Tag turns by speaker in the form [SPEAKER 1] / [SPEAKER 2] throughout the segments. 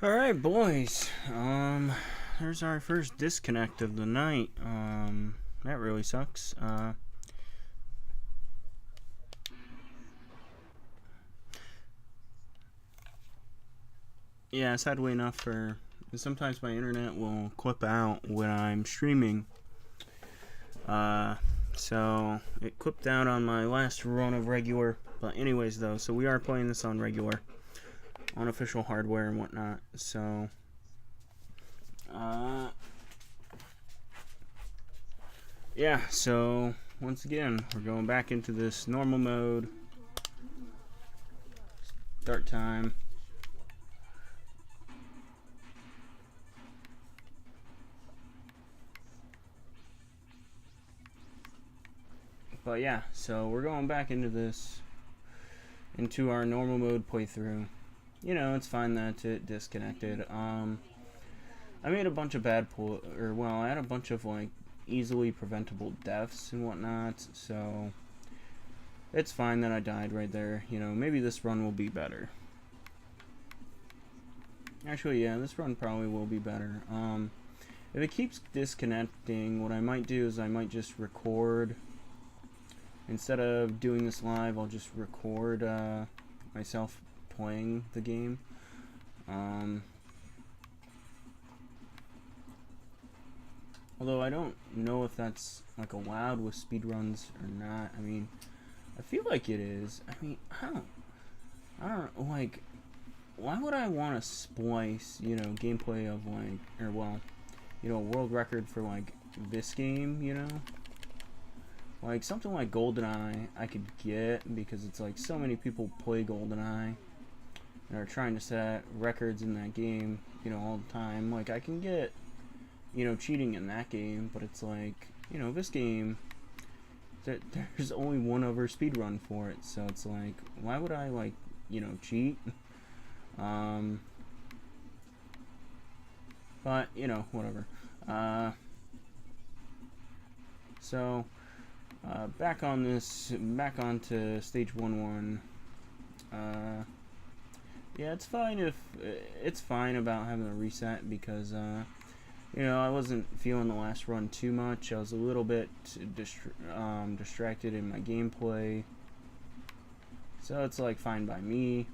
[SPEAKER 1] Alright, boys. There's our first disconnect of the night. That really sucks. Yeah, sadly enough, sometimes my internet will clip out when I'm streaming. So it clipped out on my last run of regular. But anyways, though, so we are playing this on regular, on official hardware and whatnot. So, yeah, so once again, we're going back into this normal mode. Start time. But yeah, so we're going back into our normal mode playthrough. You know, it's fine that it disconnected. I made a bunch of I had a bunch of like easily preventable deaths and whatnot, so it's fine that I died right there. You know, maybe this run will be better. Actually, yeah, this run probably will be better. If it keeps disconnecting, what I might do is I might just record. Instead of doing this live, I'll just record myself playing the game. Although I don't know if that's like allowed with speedruns or not. I mean, I feel like it is. I mean, I don't like, why would I want to splice, you know, gameplay of like, or well, you know, world record for like this game, you know? Like something like GoldenEye I could get because it's like so many people play GoldenEye and are trying to set records in that game, you know, all the time. Like I can get, you know, cheating in that game, but it's like, you know, this game, there's only one other speedrun for it, so it's like, why would I, like, you know, cheat? But, you know, whatever. So, back onto stage 1-1. Yeah, it's fine about having a reset because, you know, I wasn't feeling the last run too much. I was a little bit distracted in my gameplay. So it's like fine by me.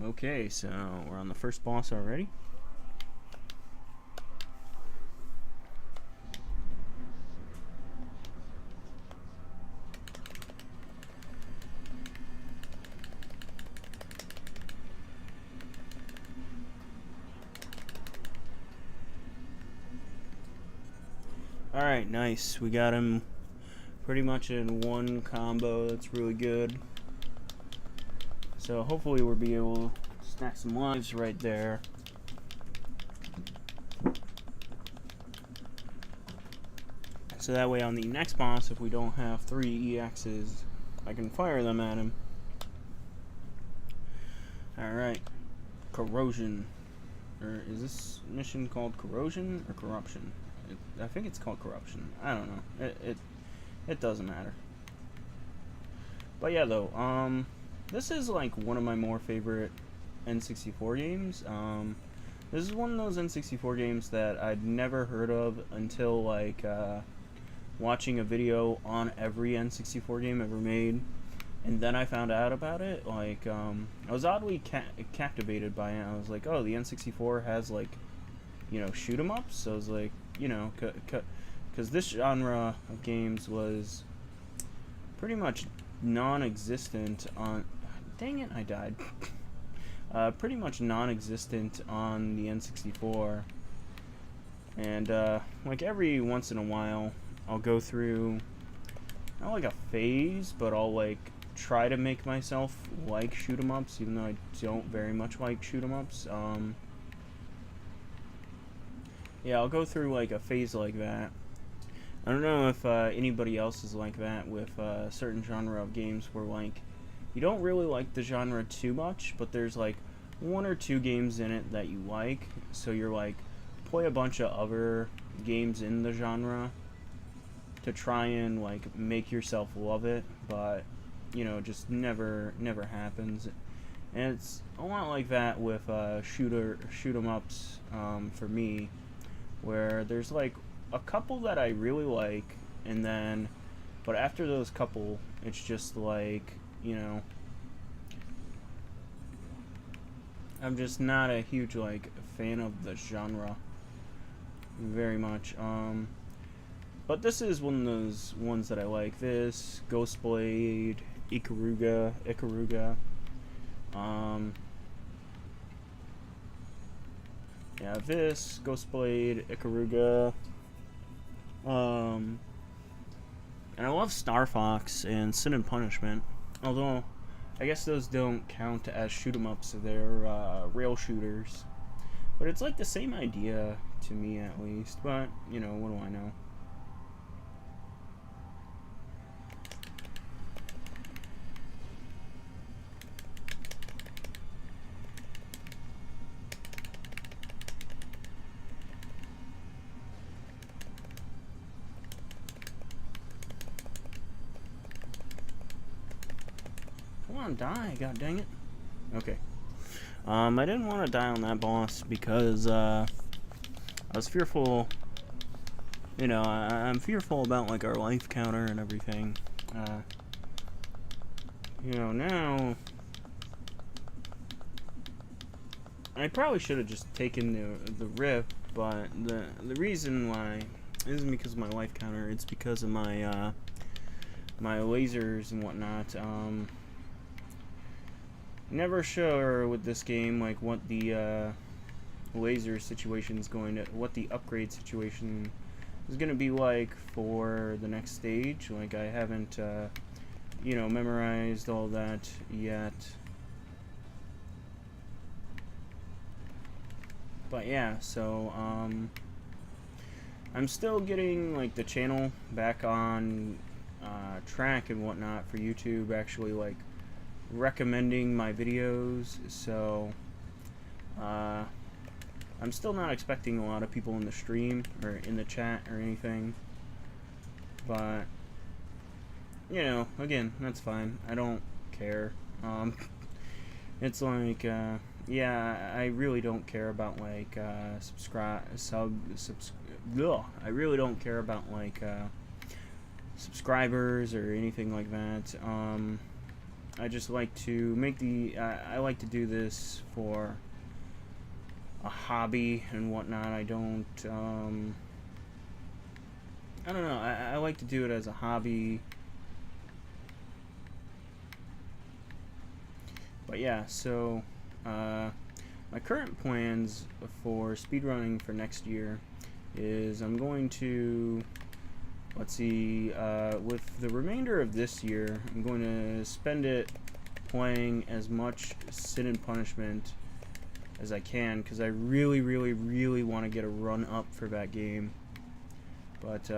[SPEAKER 1] Okay, so we're on the first boss already. Alright, nice. We got him pretty much in one combo. That's really good. So hopefully we'll be able to stack some lives right there. So that way on the next boss, if we don't have 3 EXs, I can fire them at him. Alright. Corrosion. Or is this mission called Corrosion or Corruption? I think it's called Corruption. I don't know. It doesn't matter. But yeah, though, this is like one of my more favorite N64 games. This is one of those N64 games that I'd never heard of until like watching a video on every N64 game ever made, and then I found out about it. Like, I was oddly captivated by it. I was like, oh, the N64 has like, you know, shoot 'em ups. So I was like, you know, because this genre of games was pretty much non-existent on. Dang it, I died. Pretty much non-existent on the N64, and like every once in a while, I'll go through not like a phase, but I'll like try to make myself like shoot 'em ups, even though I don't very much like shoot 'em ups. Yeah, I'll go through like a phase like that. I don't know if anybody else is like that with a certain genre of games where like you don't really like the genre too much, but there's like 1 or 2 games in it that you like, so you're like play a bunch of other games in the genre to try and like make yourself love it, but you know, just never happens. And it's a lot like that with shoot 'em ups for me, where there's like a couple that I really like, and then but after those couple, it's just like, you know, I'm just not a huge like fan of the genre very much. But this is one of those ones that I like. This, Ghostblade, Ikaruga. Yeah, this, Ghostblade, Ikaruga. And I love Star Fox and Sin and Punishment. Although, I guess those don't count as shoot 'em ups, they're rail shooters. But it's like the same idea to me, at least. But, you know, what do I know? Come on, die, god dang it. Okay. I didn't want to die on that boss because, I was fearful, you know, I'm fearful about, like, our life counter and everything. You know, now, I probably should have just taken the rip, but the reason why isn't because of my life counter, it's because of my, my lasers and whatnot. Never sure with this game, like, what the, laser situation is going to, what the upgrade situation is going to be like for the next stage. Like, I haven't, you know, memorized all that yet. But yeah, so, I'm still getting, like, the channel back on, track and whatnot for YouTube, actually, like, recommending my videos, so I'm still not expecting a lot of people in the stream or in the chat or anything, but you know, again, that's fine. I don't care. It's like yeah, I really don't care about like I really don't care about like subscribers or anything like that. I just like to make I like to do this for a hobby and whatnot. I don't know, I like to do it as a hobby. But yeah, so my current plans for speedrunning for next year is I'm going to, let's see, with the remainder of this year, I'm going to spend it playing as much Sin and Punishment as I can, because I really want to get a run up for that game. But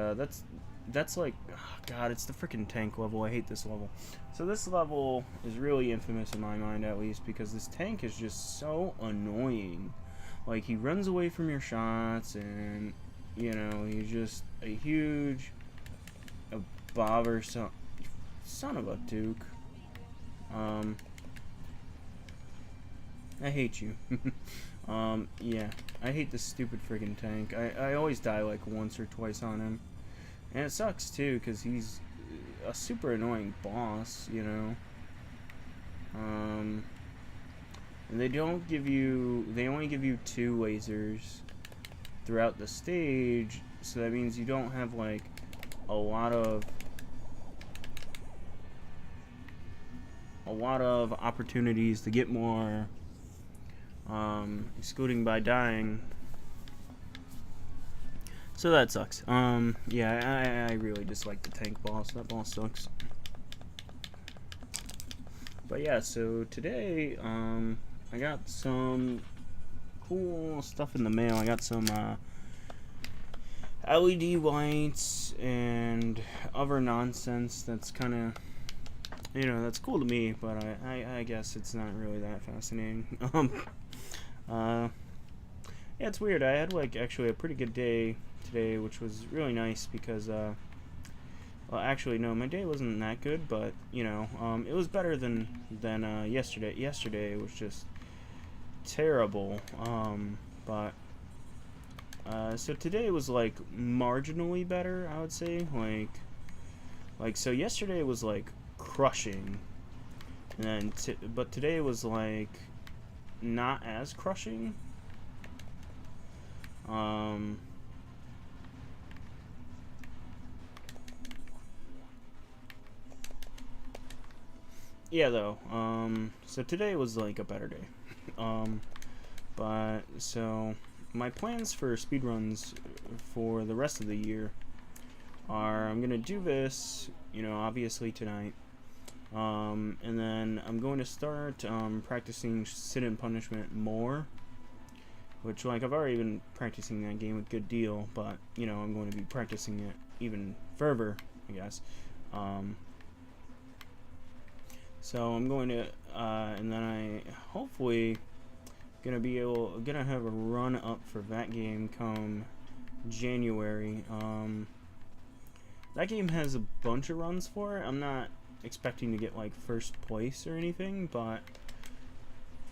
[SPEAKER 1] that's like, oh god, it's the freaking tank level. I hate this level. So this level is really infamous in my mind, at least, because this tank is just so annoying. Like, he runs away from your shots, and you know, he's just a huge bother son of a duke. I hate you. Yeah, I hate this stupid friggin' tank. I always die like once or twice on him, and it sucks too, because he's a super annoying boss, you know. And they only give you 2 lasers throughout the stage, so that means you don't have like a lot of opportunities to get more, excluding by dying. So that sucks. Yeah, I really dislike the tank boss. That boss sucks. But yeah, so today, I got some cool stuff in the mail. I got some, LED lights and other nonsense that's kind of, you know, that's cool to me, but I guess it's not really that fascinating. Yeah, it's weird. I had like actually a pretty good day today, which was really nice, because Well, actually, no, my day wasn't that good, but, you know, it was better than yesterday. Yesterday was just terrible, but, so today was, like, marginally better, I would say, so yesterday was, like, crushing, and then, but today was, like, not as crushing, yeah, though, so today was, like, a better day, but, so, my plans for speedruns for the rest of the year are, I'm gonna do this, you know, obviously tonight, and then I'm going to start, practicing Sin and Punishment more, which, like, I've already been practicing that game a good deal, but, you know, I'm going to be practicing it even further, I guess, so I'm going to, and then I hopefully gonna have a run up for that game come January. That game has a bunch of runs for it. I'm not expecting to get like first place or anything, but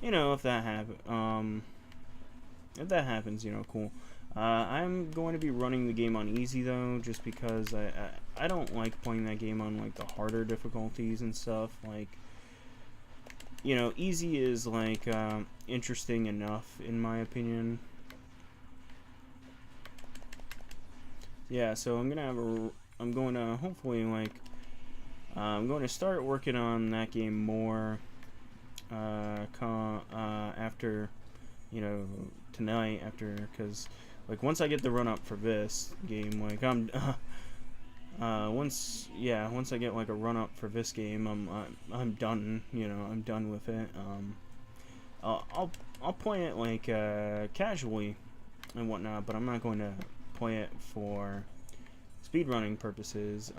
[SPEAKER 1] you know, if that happens, you know, cool. I'm going to be running the game on easy though, just because I don't like playing that game on like the harder difficulties and stuff. Like, you know, easy is like interesting enough in my opinion. Yeah, so I'm going to hopefully like I'm going to start working on that game more after, you know, tonight, after, because like once I get the run up for this game, like once I get like a run up for this game, I'm done, you know, I'm done with it. I'll play it like casually and whatnot, but I'm not going to play it for speedrunning purposes.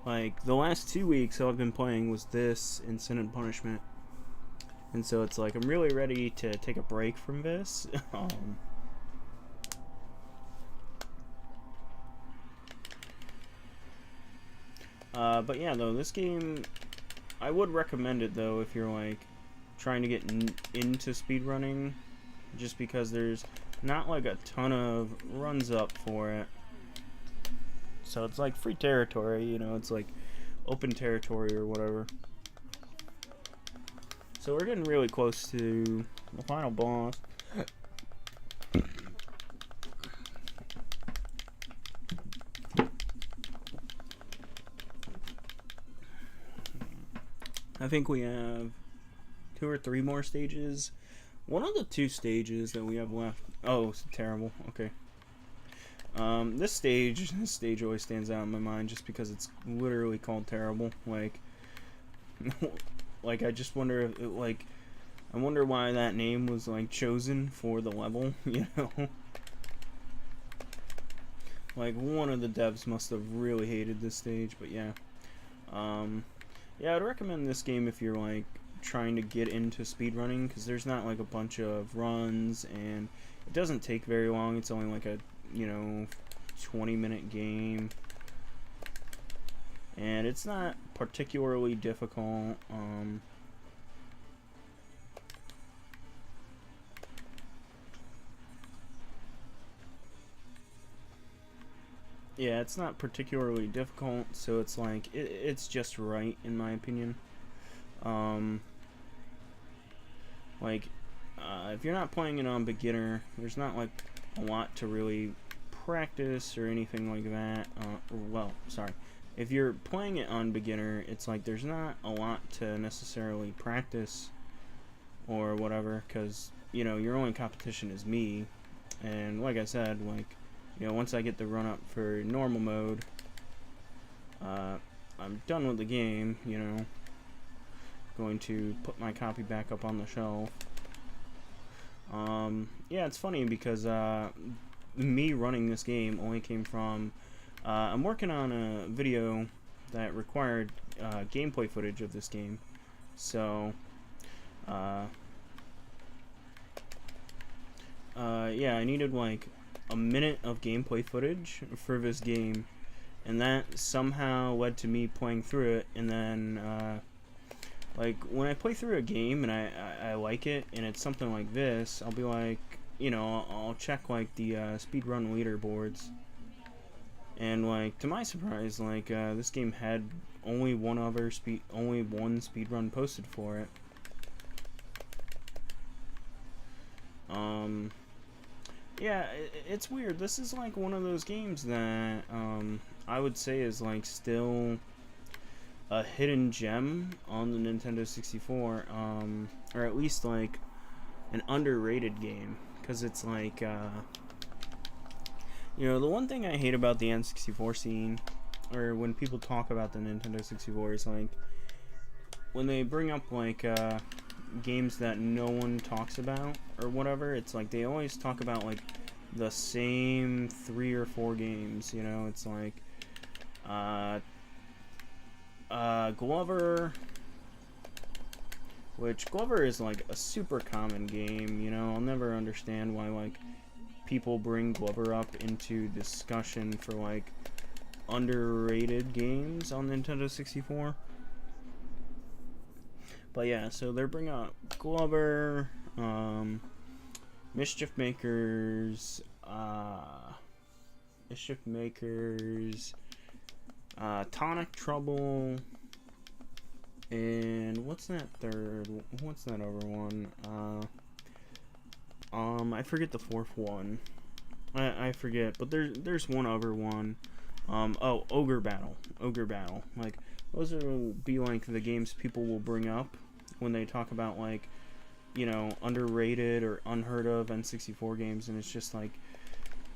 [SPEAKER 1] Like the last 2 weeks all I've been playing was this and Sin and Punishment, and so it's like I'm really ready to take a break from this. But yeah, though, this game, I would recommend it though if you're like trying to get into speedrunning, just because there's not like a ton of runs up for it. So it's like free territory, you know, it's like open territory or whatever. So we're getting really close to the final boss. I think we have 2 or 3 more stages. One of the 2 stages that we have left. Oh, it's terrible. Okay. This stage always stands out in my mind just because it's literally called terrible. Like, like I just wonder if it, like, I wonder why that name was like chosen for the level. You know, like one of the devs must have really hated this stage. But yeah, yeah, I'd recommend this game if you're like trying to get into speedrunning, because there's not like a bunch of runs and it doesn't take very long. It's only like a, you know, 20-minute game, and it's not particularly difficult. Yeah, it's not particularly difficult, so it's like it's just right in my opinion. Like, if you're not playing it on beginner, there's not like a lot to really practice or anything like that. Well, sorry. If you're playing it on beginner, it's like there's not a lot to necessarily practice or whatever, because, you know, your only competition is me. And like I said, like, you know, once I get the run up for normal mode, I'm done with the game, you know. Going to put my copy back up on the shelf. Yeah, it's funny because me running this game only came from I'm working on a video that required gameplay footage of this game, so yeah, I needed like a minute of gameplay footage for this game, and that somehow led to me playing through it. And then like when I play through a game and I like it, and it's something like this, I'll be like, you know, I'll check like the speedrun leaderboards, and like to my surprise, like this game had only one speedrun posted for it. Yeah, it's weird. This is like one of those games that I would say is like still a hidden gem on the Nintendo 64, or at least like an underrated game, because it's like you know, the one thing I hate about the N64 scene, or when people talk about the Nintendo 64, is like when they bring up like games that no one talks about or whatever. It's like they always talk about like the same 3 or 4 games, you know. It's like Glover, which Glover is like a super common game, you know. I'll never understand why like people bring Glover up into discussion for like underrated games on Nintendo 64. But yeah, so they're bringing up Glover, Mischief Makers, Tonic Trouble, and what's that other one? I forget the fourth one. I forget, but there's one other one. Oh, Ogre Battle. Like, those will be like the games people will bring up when they talk about like, you know, underrated or unheard of N64 games, and it's just like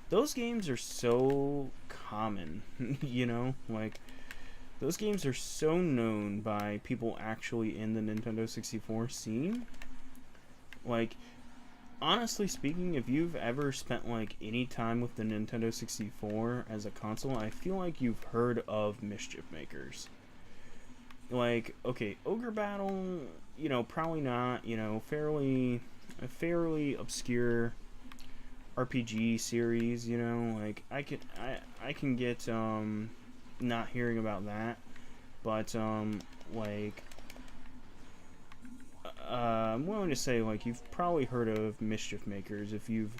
[SPEAKER 1] those games are so common, you know, like those games are so known by people actually in the Nintendo 64 scene. Like, honestly speaking, if you've ever spent like any time with the Nintendo 64 as a console, I feel like you've heard of Mischief Makers. Like, okay, Ogre Battle, you know, probably not, you know, a fairly obscure RPG series, you know, like I can get not hearing about that, but like I'm willing to say like you've probably heard of Mischief Makers if you've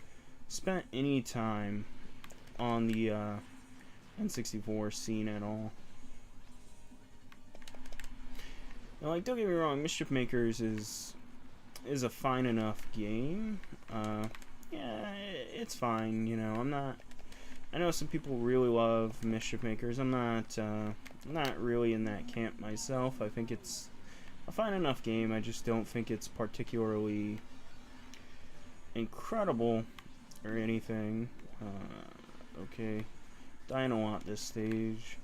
[SPEAKER 1] spent any time on the N64 scene at all. Now, like, don't get me wrong, Mischief Makers is a fine enough game. Yeah, it's fine, you know. I know some people really love Mischief Makers. I'm not really in that camp myself. I think it's a fine enough game. I just don't think it's particularly incredible or anything. Okay, dying a lot this stage.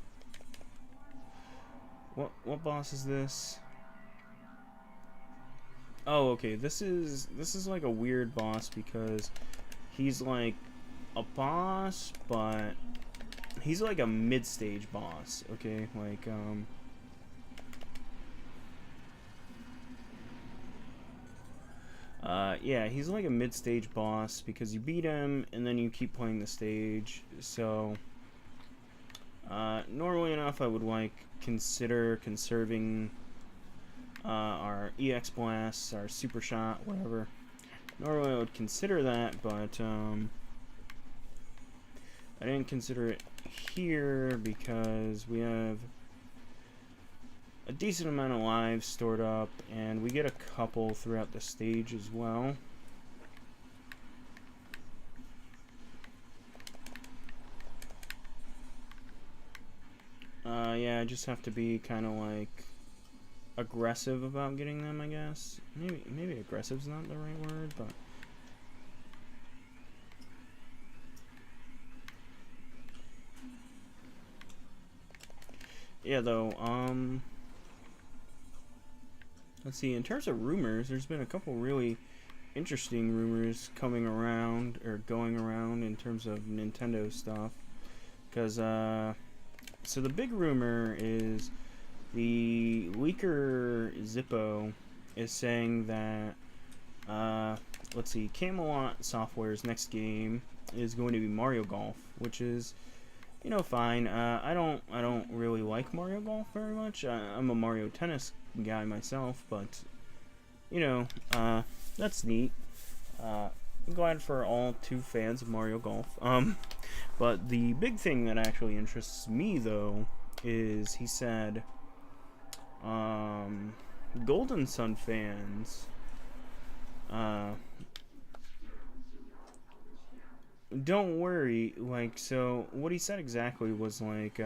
[SPEAKER 1] What boss is this? Oh, okay. This is like a weird boss because he's like a boss, but he's like a mid-stage boss. Okay, like yeah, he's like a mid-stage boss because you beat him and then you keep playing the stage. So normally enough, I would like consider conserving our EX blasts, our super shot, whatever. Normally I would consider that, but I didn't consider it here because we have a decent amount of lives stored up, and we get a couple throughout the stage as well. Yeah, I just have to be kind of like aggressive about getting them, I guess. Maybe aggressive's not the right word, but yeah, though, let's see, in terms of rumors, there's been a couple really interesting rumors coming around, or going around in terms of Nintendo stuff, because, so the big rumor is the leaker Zippo is saying that, let's see, Camelot Software's next game is going to be Mario Golf, which is you know, fine. I don't really like Mario Golf very much. I'm a Mario Tennis guy myself, but you know, that's neat. I'm glad for all 2 fans of Mario Golf. But the big thing that actually interests me, though, is he said, Golden Sun fans, don't worry. Like, so what he said exactly was like,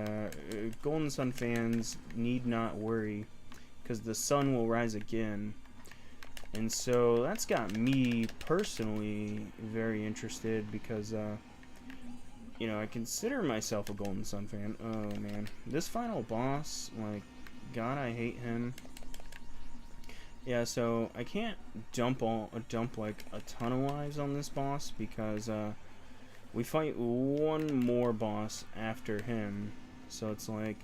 [SPEAKER 1] Golden Sun fans need not worry, because the sun will rise again. And so that's got me personally very interested because, you know, I consider myself a Golden Sun fan. Oh man, this final boss, like, God, I hate him. Yeah, so I can't dump like a ton of lives on this boss because we fight one more boss after him. So it's like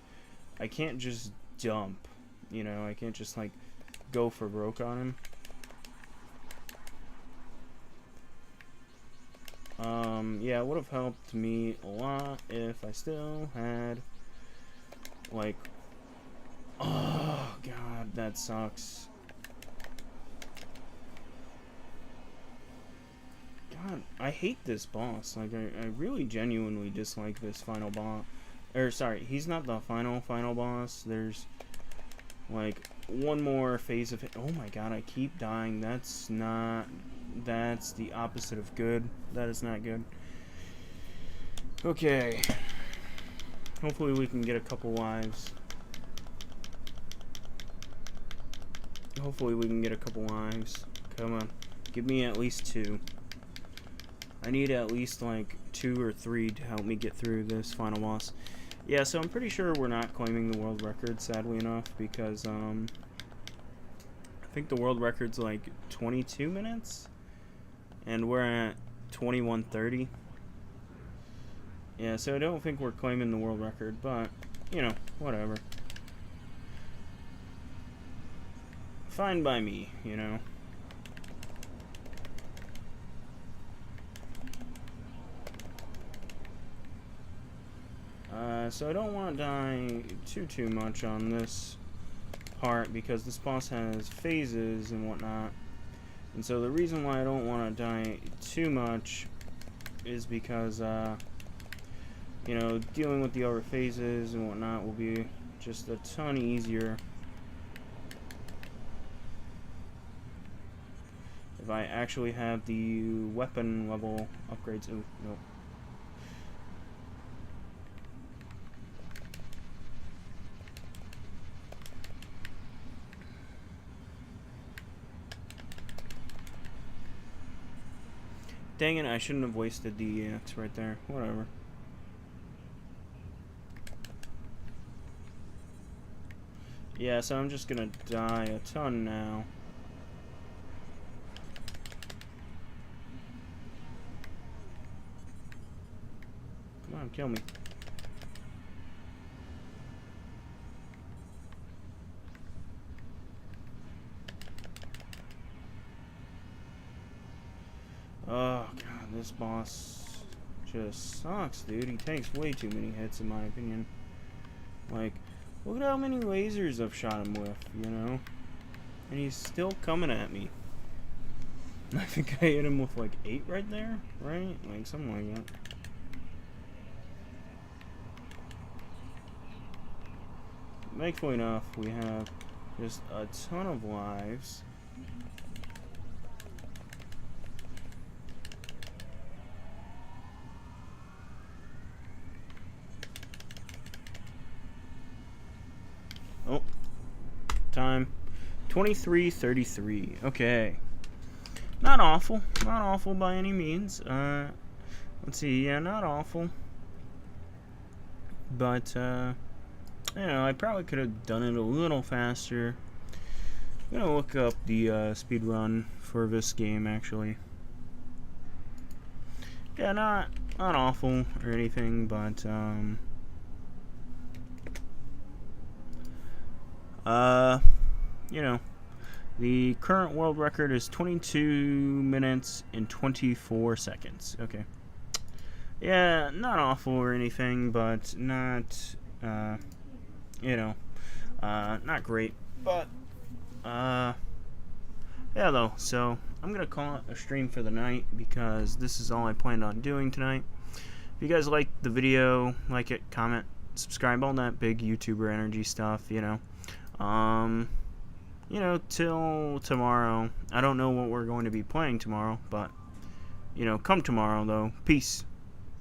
[SPEAKER 1] I can't just dump, you know, I can't just like go for broke on him. Yeah, it would have helped me a lot if I still had, like, oh, God, that sucks. God, I hate this boss. Like, I really genuinely dislike this final boss. Or, sorry, he's not the final boss. There's, like, one more phase of it. Oh my God, I keep dying. That's the opposite of good. That is not good. Okay. Hopefully we can get a couple lives. Come on. Give me at least 2. I need at least like 2 or 3 to help me get through this final boss. Yeah, so I'm pretty sure we're not claiming the world record, sadly enough, because I think the world record's like 22 minutes, and we're at 21:30. Yeah, so I don't think we're claiming the world record, but, you know, whatever. Fine by me, you know. So I don't want to die too much on this part, because this boss has phases and whatnot. And so the reason why I don't want to die too much is because, you know, dealing with the other phases and whatnot will be just a ton easier if I actually have the weapon level upgrades. Ooh, no. Dang it, I shouldn't have wasted the EX right there. Whatever. Yeah, so I'm just gonna die a ton now. Come on, kill me. Oh, God, this boss just sucks, dude. He takes way too many hits, in my opinion. Like, look at how many lasers I've shot him with, you know? And he's still coming at me. I think I hit him with, like, 8 right there, right? Like, something like that. Thankfully enough, we have just a ton of lives. Oh, time 23:33. Okay, not awful by any means. Let's see, yeah, not awful, but you know, I probably could have done it a little faster. I'm gonna look up the speed run for this game, actually. Yeah, not awful or anything, but you know, the current world record is 22 minutes and 24 seconds. Okay. Yeah, not awful or anything, but not, not great. But, yeah, though, so I'm going to call it a stream for the night because this is all I planned on doing tonight. If you guys like the video, like it, comment, subscribe, all that big YouTuber energy stuff, till tomorrow. I don't know what we're going to be playing tomorrow, but, come tomorrow, though. Peace.